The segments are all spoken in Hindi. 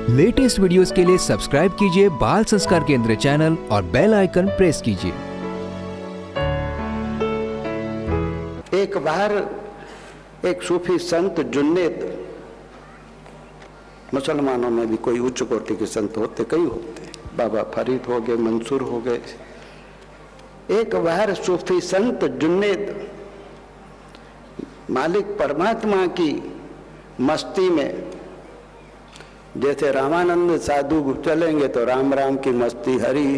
लेटेस्ट वीडियोस के लिए सब्सक्राइब कीजिए बाल संस्कार केंद्र चैनल और बेल आइकन प्रेस कीजिए। एक बार एक सूफी संत जुन्नैद, मुसलमानों में भी कोई उच्च कोटि के संत होते, कई होते, बाबा फरीद हो गए, मंसूर हो गए। एक बार सूफी संत जुन्नैद मालिक परमात्मा की मस्ती में, जैसे रामानंद साधु चलेंगे तो राम राम की मस्ती, हरि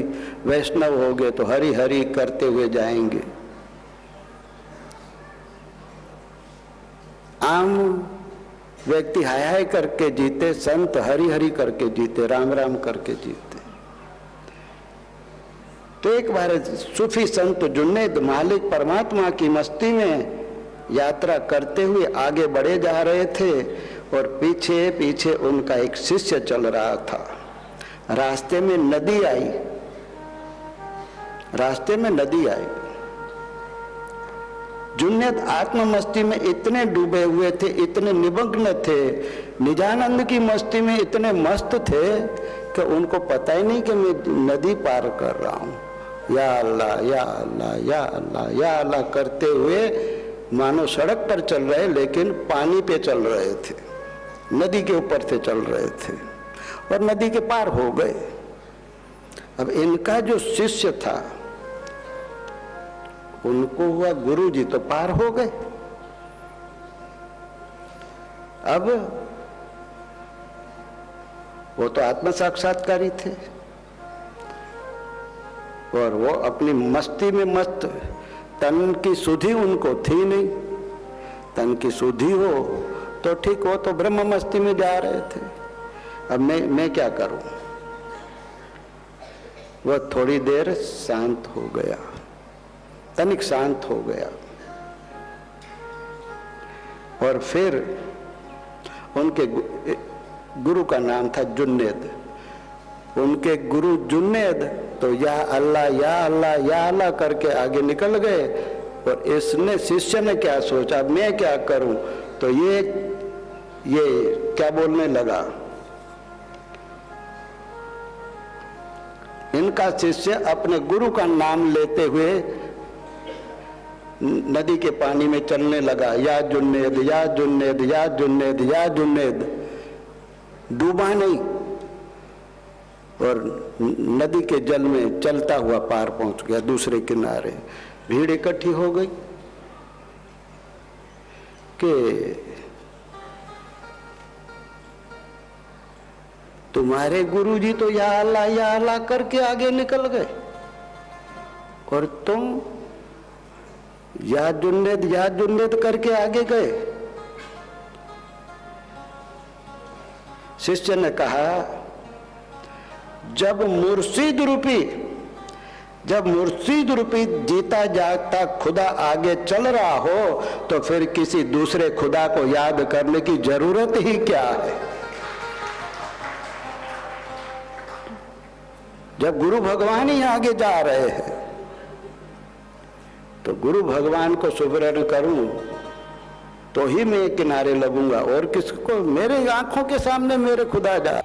वैष्णव हो गए तो हरि हरि करते हुए जाएंगे। आम व्यक्ति हाय हाय करके जीते, संत हरि हरि करके जीते, राम राम करके जीते। तो एक बार सूफी संत जुन्नैद मालिक परमात्मा की मस्ती में यात्रा करते हुए आगे बढ़े जा रहे थे और पीछे पीछे उनका एक शिष्य चल रहा था। रास्ते में नदी आई, रास्ते में नदी आई। जुन्नैद आत्म मस्ती में इतने डूबे हुए थे, इतने निमग्न थे, निजानंद की मस्ती में इतने मस्त थे कि उनको पता ही नहीं कि मैं नदी पार कर रहा हूं। या अल्लाह या अल्लाह या अल्लाह या अल्लाह करते हुए मानो सड़क पर चल रहे, लेकिन पानी पे चल रहे थे, नदी के ऊपर से चल रहे थे और नदी के पार हो गए। अब इनका जो शिष्य था, उनको हुआ गुरु जी तो पार हो गए। अब वो तो आत्म साक्षात्कारी थे और वो अपनी मस्ती में मस्त, तन की सुधि उनको थी नहीं। तन की सुधि हो तो ठीक, हो तो ब्रह्म मस्ती में जा रहे थे। अब मैं क्या करूं? वह थोड़ी देर शांत हो गया, तनिक शांत हो गया और फिर उनके गुरु का नाम था जुन्नैद। उनके गुरु जुन्नैद तो या अल्लाह या अल्लाह या अल्लाह करके आगे निकल गए। और इसने, शिष्य ने क्या सोचा, मैं क्या करूं? तो ये क्या बोलने लगा, इनका शिष्य अपने गुरु का नाम लेते हुए नदी के पानी में चलने लगा। या जुन्नैद या जुन्नैद या जुन्नैद या जुन्नैद, डूबा नहीं और नदी के जल में चलता हुआ पार पहुंच गया दूसरे किनारे। भीड़ इकट्ठी हो गई कि तुम्हारे गुरुजी तो या अल्लाह करके आगे निकल गए और तुम या जुन्नैद करके आगे गए। शिष्य ने कहा, जब मुर्शिद रूपी जीता जागता खुदा आगे चल रहा हो तो फिर किसी दूसरे खुदा को याद करने की जरूरत ही क्या है? जब गुरु भगवान ही आगे जा रहे हैं तो गुरु भगवान को सुमिरन करूं तो ही मैं किनारे लगूंगा, और किसको? मेरे आंखों के सामने मेरे खुदा जा